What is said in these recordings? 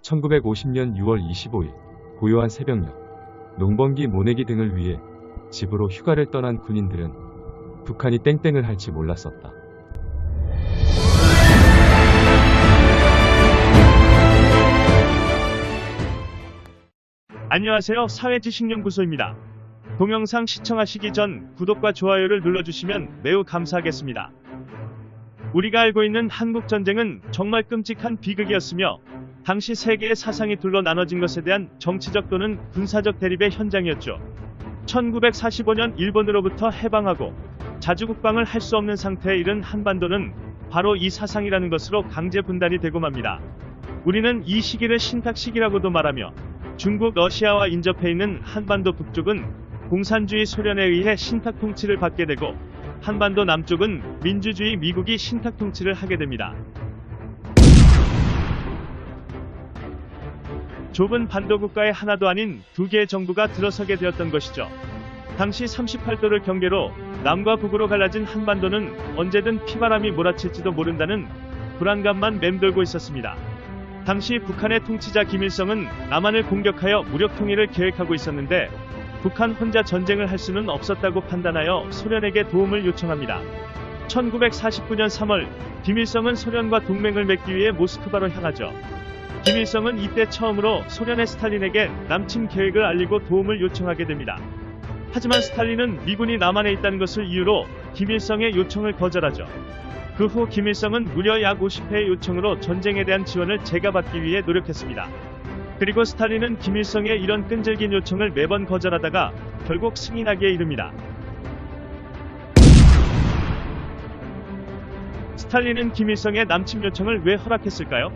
1950년 6월 25일 고요한 새벽녘, 농번기 모내기 등을 위해 집으로 휴가를 떠난 군인들은 북한이 땡땡을 할지 몰랐었다. 안녕하세요. 사회지식연구소입니다. 동영상 시청하시기 전 구독과 좋아요를 눌러주시면 매우 감사하겠습니다. 우리가 알고 있는 한국전쟁은 정말 끔찍한 비극이었으며 당시 세계의 사상이 둘로 나눠진 것에 대한 정치적 또는 군사적 대립의 현장이었죠. 1945년 일본으로부터 해방하고 자주국방을 할 수 없는 상태에 이른 한반도는 바로 이 사상이라는 것으로 강제 분단이 되고 맙니다. 우리는 이 시기를 신탁시기라고도 말하며 중국, 러시아와 인접해 있는 한반도 북쪽은 공산주의 소련에 의해 신탁 통치를 받게 되고 한반도 남쪽은 민주주의 미국이 신탁 통치를 하게 됩니다. 좁은 반도 국가의 하나도 아닌 두 개의 정부가 들어서게 되었던 것이죠. 당시 38도를 경계로 남과 북으로 갈라진 한반도는 언제든 피바람이 몰아칠지도 모른다는 불안감만 맴돌고 있었습니다. 당시 북한의 통치자 김일성은 남한을 공격하여 무력 통일을 계획하고 있었는데 북한 혼자 전쟁을 할 수는 없었다고 판단하여 소련에게 도움을 요청합니다. 1949년 3월 김일성은 소련과 동맹을 맺기 위해 모스크바로 향하죠. 김일성은 이때 처음으로 소련의 스탈린에게 남침 계획을 알리고 도움을 요청하게 됩니다. 하지만 스탈린은 미군이 남한에 있다는 것을 이유로 김일성의 요청을 거절하죠. 그 후 김일성은 무려 약 50회의 요청으로 전쟁에 대한 지원을 제거받기 위해 노력했습니다. 그리고 스탈린은 김일성의 이런 끈질긴 요청을 매번 거절하다가 결국 승인하기에 이릅니다. 스탈린은 김일성의 남침 요청을 왜 허락했을까요?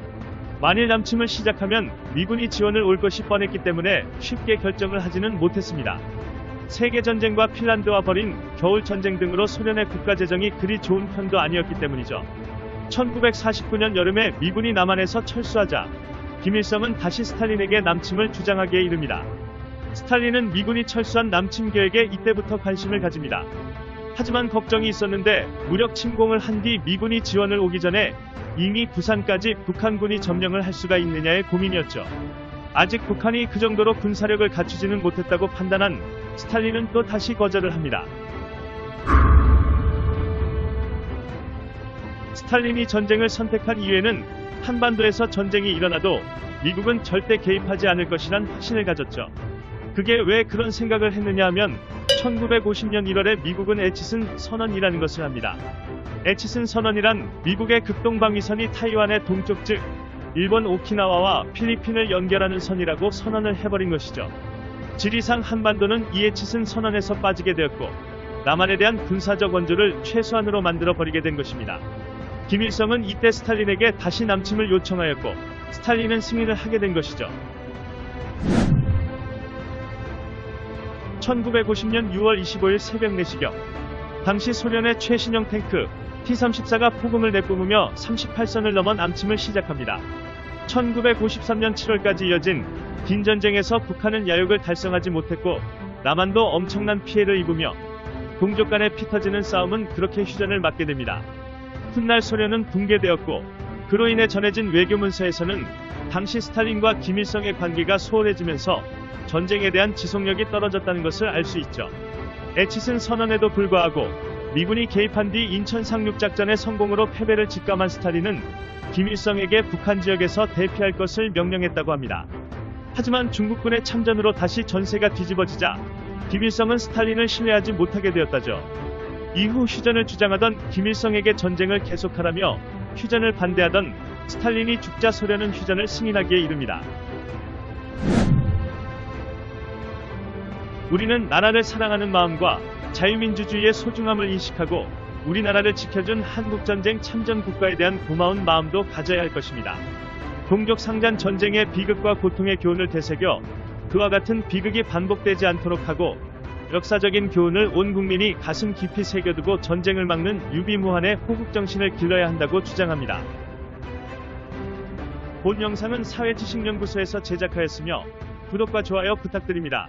만일 남침을 시작하면 미군이 지원을 올 것이 뻔했기 때문에 쉽게 결정을 하지는 못했습니다. 세계전쟁과 핀란드와 벌인 겨울전쟁 등으로 소련의 국가재정이 그리 좋은 편도 아니었기 때문이죠. 1949년 여름에 미군이 남한에서 철수하자 김일성은 다시 스탈린에게 남침을 주장하기에 이릅니다. 스탈린은 미군이 철수한 남침 계획에 이때부터 관심을 가집니다. 하지만 걱정이 있었는데 무력 침공을 한 뒤 미군이 지원을 오기 전에 이미 부산까지 북한군이 점령을 할 수가 있느냐의 고민이었죠. 아직 북한이 그 정도로 군사력을 갖추지는 못했다고 판단한 스탈린은 또 다시 거절을 합니다. 스탈린이 전쟁을 선택한 이유에는 한반도에서 전쟁이 일어나도 미국은 절대 개입하지 않을 것이란 확신을 가졌죠. 그게 왜 그런 생각을 했느냐 하면 1950년 1월에 미국은 에치슨 선언이라는 것을 합니다. 에치슨 선언이란 미국의 극동방위선이 타이완의 동쪽 즉 일본 오키나와와 필리핀을 연결하는 선이라고 선언을 해버린 것이죠. 지리상 한반도는 이 에치슨 선언에서 빠지게 되었고 남한에 대한 군사적 원조를 최소한으로 만들어 버리게 된 것입니다. 김일성은 이때 스탈린에게 다시 남침을 요청하였고 스탈린은 승인을 하게 된 것이죠. 1950년 6월 25일 새벽 4시경 당시 소련의 최신형 탱크 T-34가 폭음을 내뿜으며 38선을 넘어 남침을 시작합니다. 1953년 7월까지 이어진 긴 전쟁에서 북한은 야욕을 달성하지 못했고 남한도 엄청난 피해를 입으며 동족 간의 피 터지는 싸움은 그렇게 휴전을 맞게 됩니다. 훗날 소련은 붕괴되었고 그로 인해 전해진 외교문서에서는 당시 스탈린과 김일성의 관계가 소홀해지면서 전쟁에 대한 지속력이 떨어졌다는 것을 알 수 있죠. 에치슨 선언에도 불구하고 미군이 개입한 뒤 인천 상륙작전의 성공으로 패배를 직감한 스탈린은 김일성에게 북한 지역에서 대피할 것을 명령했다고 합니다. 하지만 중국군의 참전으로 다시 전세가 뒤집어지자 김일성은 스탈린을 신뢰하지 못하게 되었다죠. 이후 휴전을 주장하던 김일성에게 전쟁을 계속하라며 휴전을 반대하던 스탈린이 죽자 소련은 휴전을 승인하기에 이릅니다. 우리는 나라를 사랑하는 마음과 자유민주주의의 소중함을 인식하고 우리나라를 지켜준 한국전쟁 참전 국가에 대한 고마운 마음도 가져야 할 것입니다. 동족 상잔 전쟁의 비극과 고통의 교훈을 되새겨 그와 같은 비극이 반복되지 않도록 하고 역사적인 교훈을 온 국민이 가슴 깊이 새겨두고 전쟁을 막는 유비무환의 호국정신을 길러야 한다고 주장합니다. 본 영상은 사회지식연구소에서 제작하였으며 구독과 좋아요 부탁드립니다.